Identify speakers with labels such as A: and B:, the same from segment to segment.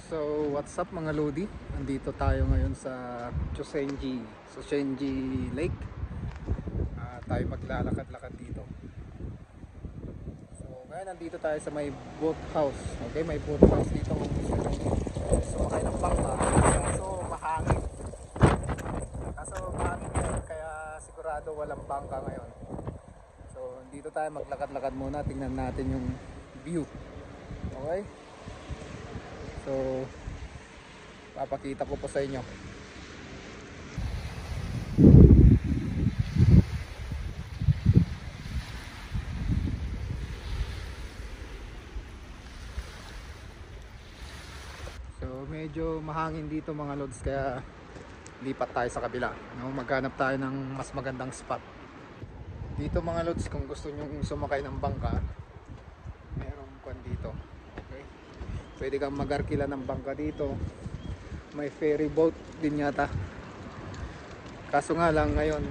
A: So what's up mga Lodi? Nandito tayo ngayon sa Chosenji Lake. Tayo maglalakad-lakad dito. So ngayon nandito tayo sa may boat house. Okay, may boat house dito kung gusto nyo sumakay ng bangka. Kaso mahangin ngayon, kaya sigurado walang bangka ngayon. So dito tayo maglakad-lakad muna, tingnan natin yung view. Okay? So papakita ko po sa inyo. So medyo mahangin dito mga lods, kaya lipat tayo sa kabila, no? Maghanap tayo ng mas magandang spot dito mga lods. Kung gusto nyo sumakay ng bangka, merong kwan dito. Okay? Pwede kang mag-arkila ng bangka dito. May ferry boat din yata, kaso nga lang ngayon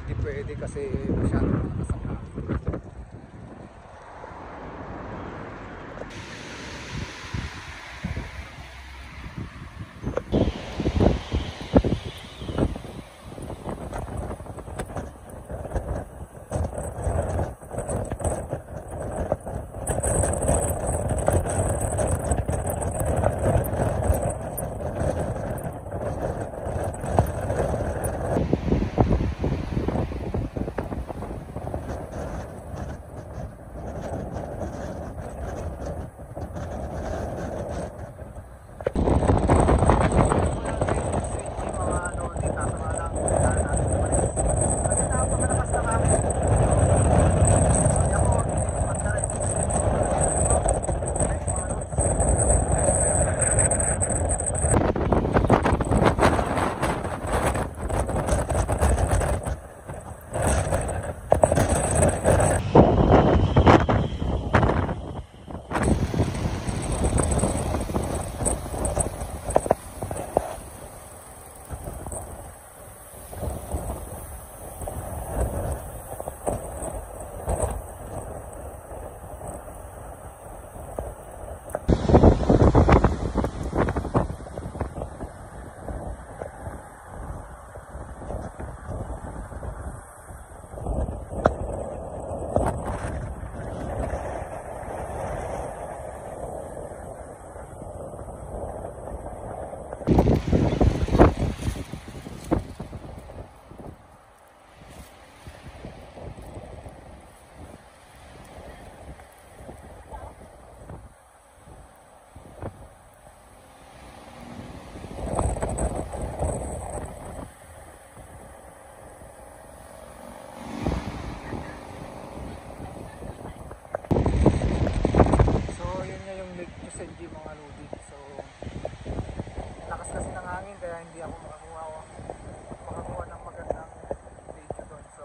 A: hindi pwede kasi masyadong nakasaka. Kaya hindi ako makakuha ng magandang video doon. So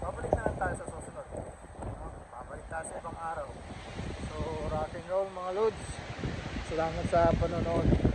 A: babalik na lang tayo sa susunod, no? Babalik tayo sa ibang araw. So rock and roll mga lods. Salamat sa panonood.